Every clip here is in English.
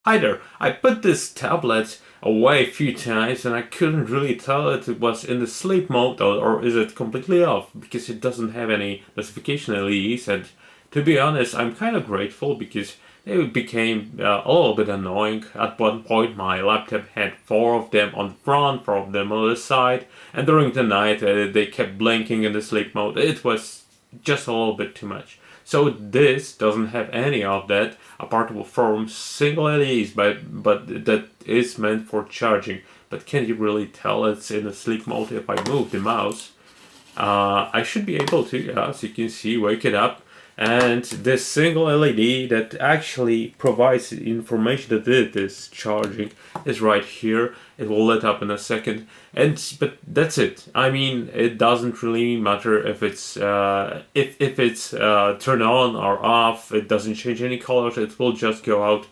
Hi there. I put this tablet away a few times and I couldn't really tell if it was in the sleep mode or is it completely off because it doesn't have any notification LEDs. And to be honest, I'm kind of grateful because it became a little bit annoying. At one point, my laptop had four of them on the front, four of them on the side, and during the night they kept blinking in the sleep mode. It was just a little bit too much. So this doesn't have any of that apart from single LEDs, but that is meant for charging. But can you really tell it's in a sleep mode if I move the mouse? I should be able to, as you can see, wake it up. And this single LED that actually provides information that it is charging is right here. It will lit up in a second, but that's it. I mean, it doesn't really matter if it's turned on or off. It doesn't change any colors. It will just go out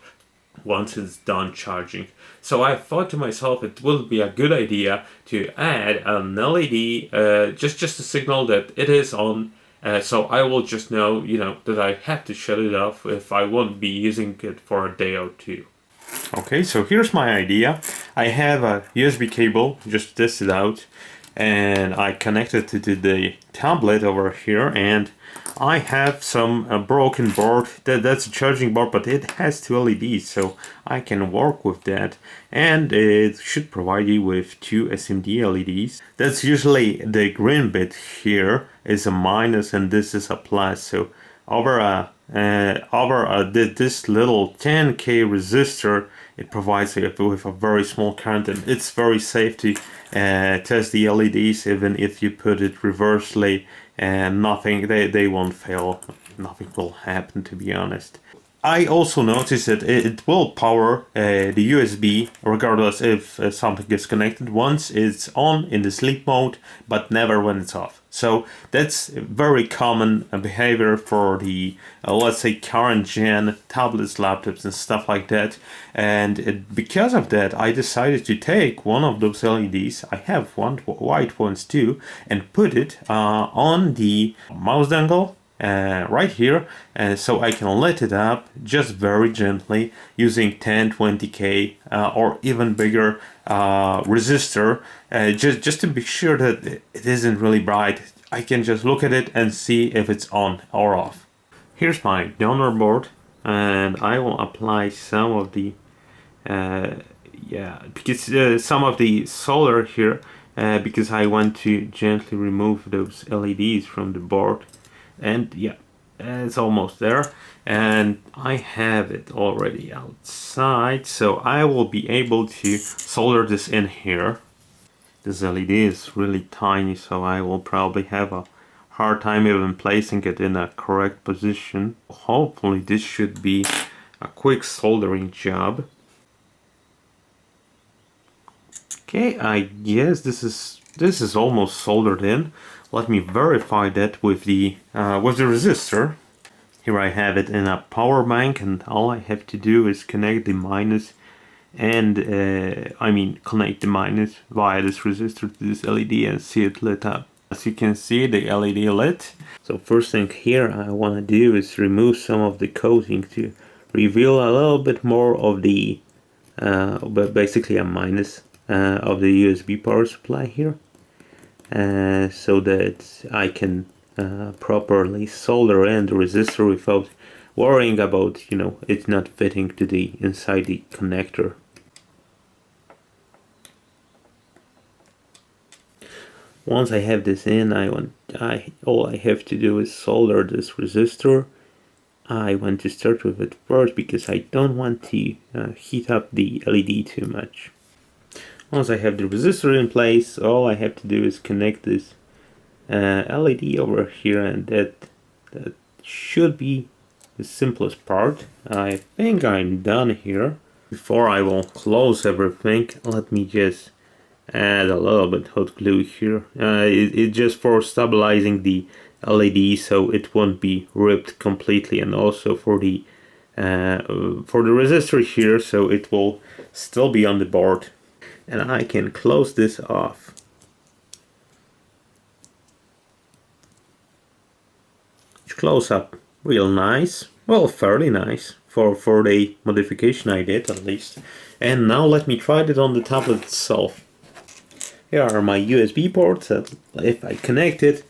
once it's done charging. So I thought to myself it would be a good idea to add an LED, just to signal that it is on. So I will just know, that I have to shut it off if I won't be using it for a day or two. Okay, so here's my idea. I have a USB cable, just test it out, and I connected it to the tablet over here, and I have some broken board. That's a charging board, but it has two LEDs, so I can work with that. And it should provide you with two SMD LEDs. That's usually the green bit here is a minus, and this is a plus. So over this little 10K resistor, it provides you with a very small current, and it's very safe to test the LEDs even if you put it reversely, and nothing, they won't fail. Nothing will happen, to be honest. I also noticed that it will power the USB regardless if something is connected once it's on in the sleep mode, but never when it's off. So that's very common behavior for the, let's say, current gen tablets, laptops, and stuff like that. And because of that, I decided to take one of those LEDs, I have one white ones too, and put it on the mouse dongle right here, so I can lit it up just very gently using 10, 20K or even bigger resistor, just to be sure that it isn't really bright. I can just look at it and see if it's on or off. Here's my donor board, and I will apply some of the because some of the solder here, because I want to gently remove those LEDs from the board. And yeah, it's almost there, and I have it already outside, so I will be able to solder this in here. This LED is really tiny, so I will probably have a hard time even placing it in a correct position. Hopefully this should be a quick soldering job. Okay, I guess this is almost soldered in. Let me verify that with the resistor. Here I have it in a power bank, and all I have to do is connect the minus and connect the minus via this resistor to this LED and see it lit up. As you can see, the LED lit. So first thing here I want to do is remove some of the coating to reveal a little bit more of the basically a minus of the USB power supply here. So that I can properly solder in the resistor without worrying about, it's not fitting to the inside the connector. Once I have this in, all I have to do is solder this resistor. I want to start with it first because I don't want to heat up the LED too much. Once I have the resistor in place, all I have to do is connect this LED over here, and that should be the simplest part. I think I'm done here. Before I will close everything, let me just add a little bit hot glue here. It's just for stabilizing the LED so it won't be ripped completely, and also for the resistor here so it will still be on the board. And I can close this off. Close up real nice, well, fairly nice for the modification I did at least. And now let me try it on the tablet itself. Here are my USB ports that if I connect it,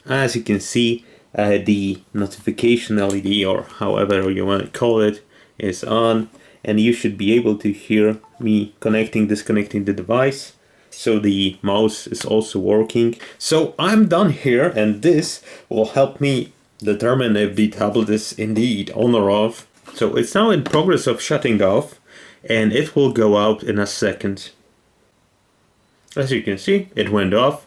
as you can see, the notification LED, or however you want to call it, is on, and you should be able to hear me disconnecting the device. So the mouse is also working. So I'm done here, and this will help me determine if the tablet is indeed on or off. So it's now in progress of shutting off, and it will go out in a second. As you can see, it went off.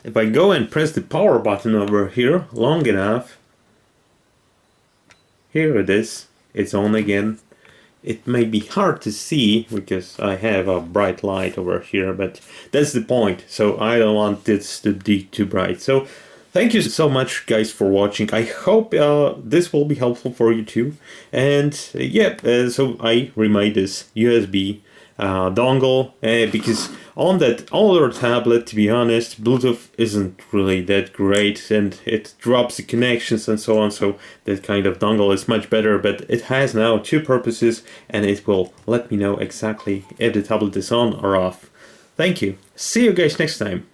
If I go and press the power button over here long enough, here it is, it's on again. It may be hard to see because I have a bright light over here, but that's the point. So I don't want this to be too bright. So thank you so much, guys, for watching. I hope this will be helpful for you too. And so I remade this USB dongle because on that older tablet, to be honest, Bluetooth isn't really that great and it drops the connections and so on, so that kind of dongle is much better, but it has now two purposes and it will let me know exactly if the tablet is on or off. Thank you. See you guys next time.